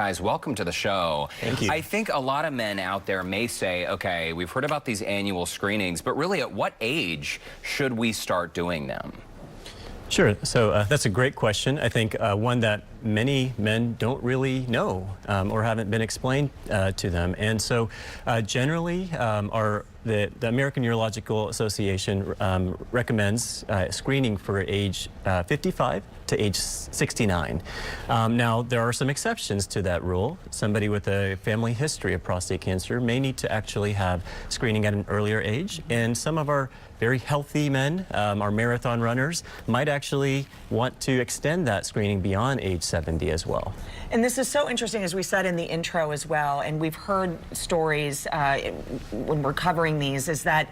Guys, welcome to the show. Thank you. I think a lot of men out there may say, okay, we've heard about these annual screenings, but really at what age should we start doing them? Sure. So that's a great question. I think one that many men don't really know or haven't been explained to them. And so generally the American Urological Association recommends screening for age 55 to age 69. Now, there are some exceptions to that rule. Somebody with a family history of prostate cancer may need to actually have screening at an earlier age. And some of our very healthy men, our marathon runners, might actually want to extend that screening beyond age 70 as well. And this is so interesting, as we said in the intro as well, and we've heard stories when we're covering these, is that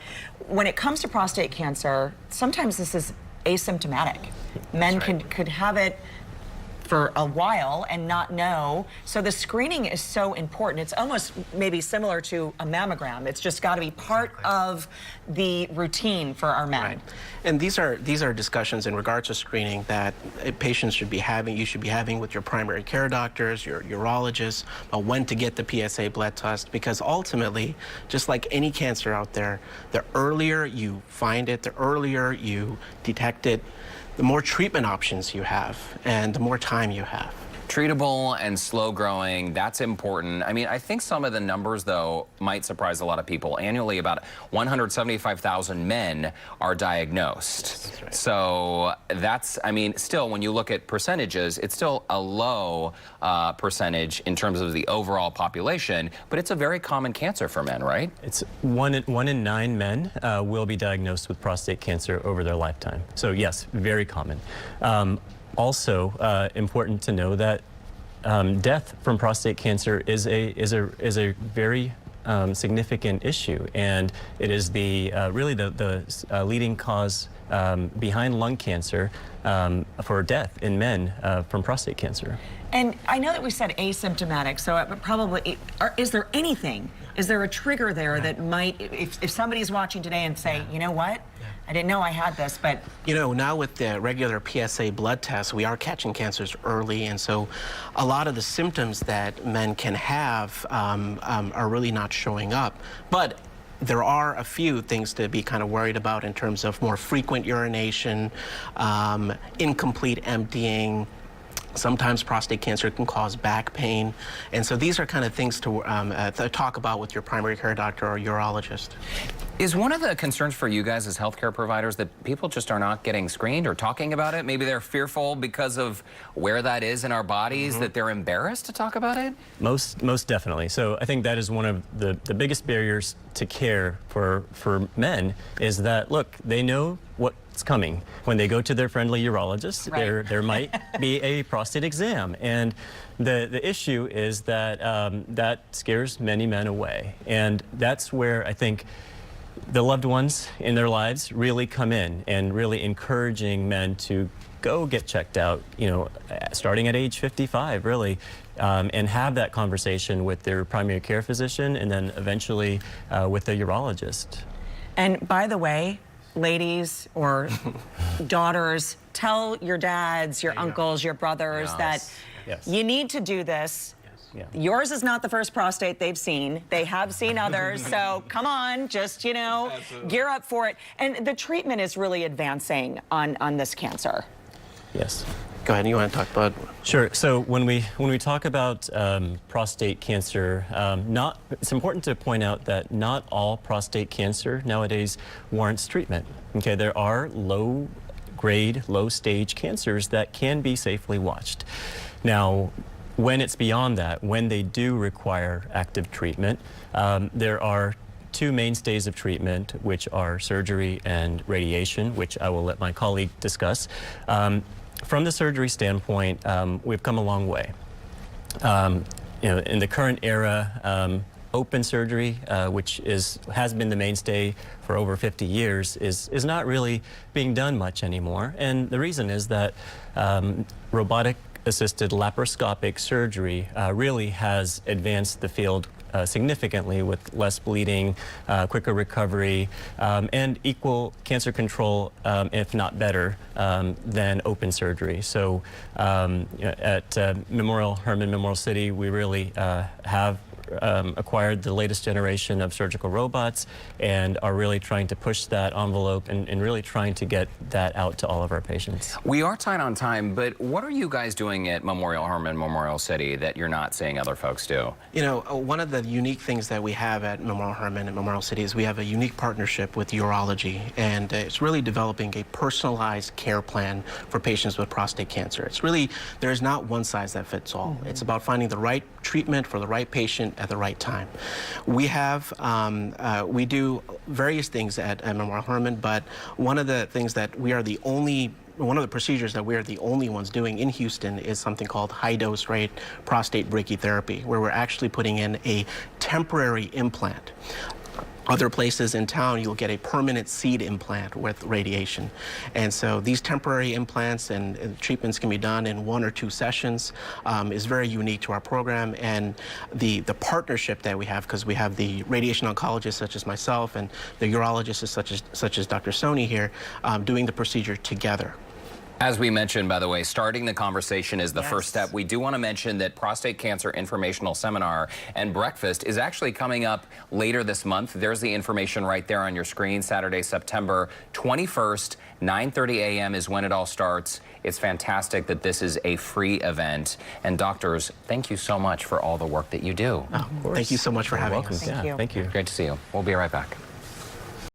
when it comes to prostate cancer, sometimes this is asymptomatic. Men could have it for a while and not know. So the screening is so important. It's almost maybe similar to a mammogram. It's just got to be part of the routine for our men. Right. And these are discussions in regards to screening that patients should be having, you should be having with your primary care doctors, your urologists, when to get the PSA blood test, because ultimately, just like any cancer out there, the earlier you find it, the earlier you detect it, the more treatment options you have and the more time you have. Treatable and slow growing, that's important. I mean, I think some of the numbers, though, might surprise a lot of people. Annually, about 175,000 men are diagnosed. That's right. So that's, I mean, still, when you look at percentages, it's still a low percentage in terms of the overall population, but it's a very common cancer for men, right? It's one in 9 men will be diagnosed with prostate cancer over their lifetime. So yes, very common. Also, important to know that death from prostate cancer is a very significant issue, and it is the really the leading cause behind lung cancer for death in men from prostate cancer. And I know that we said asymptomatic, so probably, is there anything? Is there a trigger there that might, if somebody's watching today and say, you know what? I didn't know I had this, but... You know, now with the regular PSA blood test, we are catching cancers early, and so a lot of the symptoms that men can have are really not showing up. But there are a few things to be kind of worried about in terms of more frequent urination, incomplete emptying. Sometimes prostate cancer can cause back pain. And so these are kind of things to talk about with your primary care doctor or urologist. Is one of the concerns for you guys as healthcare providers that people just are not getting screened or talking about it? Maybe they're fearful because of where that is in our bodies, that they're embarrassed to talk about it? Most definitely. So I think that is one of the biggest barriers to care for men, is that, look, they know what's coming. When they go to their friendly urologist, there might be a prostate exam. And the issue is that that scares many men away. And that's where I think the loved ones in their lives really come in, and really encouraging men to go get checked out, you know, starting at age 55, really, and have that conversation with their primary care physician, and then eventually with the urologist. And by the way, ladies or daughters, tell your dads, your uncles, your brothers that you need to do this. Yeah. Yours is not the first prostate they've seen. They have seen others, so come on, just, you know, gear up for it. And the treatment is really advancing on this cancer. Yes. Go ahead, you want to talk about? Sure. So when we talk about prostate cancer, it's important to point out that not all prostate cancer nowadays warrants treatment. Okay, there are low-grade, low-stage cancers that can be safely watched. Now, when it's beyond that, when they do require active treatment, there are 2 mainstays of treatment, which are surgery and radiation, which I will let my colleague discuss. From the surgery standpoint, we've come a long way. You know, in the current era, open surgery, which has been the mainstay for over 50 years, is not really being done much anymore. And the reason is that robotic assisted laparoscopic surgery really has advanced the field significantly, with less bleeding, quicker recovery, and equal cancer control, if not better, than open surgery. So at Memorial Hermann Memorial City, we really have acquired the latest generation of surgical robots and are really trying to push that envelope and really trying to get that out to all of our patients. We are tight on time, but what are you guys doing at Memorial Hermann Memorial City that you're not seeing other folks do? You know, one of the unique things that we have at Memorial Hermann and Memorial City is we have a unique partnership with urology, and it's really developing a personalized care plan for patients with prostate cancer. It's really, there is not one size that fits all. It's about finding the right treatment for the right patient at the right time. We have, we do various things at Memorial Hermann, but one of the things that we are the only one of the procedures that we are the only ones doing in Houston is something called high-dose rate prostate brachytherapy, where we're actually putting in a temporary implant. Other places in town, you'll get a permanent seed implant with radiation. And so these temporary implants and treatments can be done in 1 or 2 sessions, is very unique to our program. And the partnership that we have, because we have the radiation oncologists such as myself and the urologists such as Dr. Soni here, doing the procedure together. As we mentioned, by the way, starting the conversation is the Yes. first step. We do want to mention that Prostate Cancer Informational Seminar and Breakfast is actually coming up later this month. There's the information right there on your screen. Saturday, September 21st, 9:30 a.m. is when it all starts. It's fantastic that this is a free event. And doctors, thank you so much for all the work that you do. Thank you so much for having Welcome. us. Thank you. Thank you. Great to see you. We'll be right back.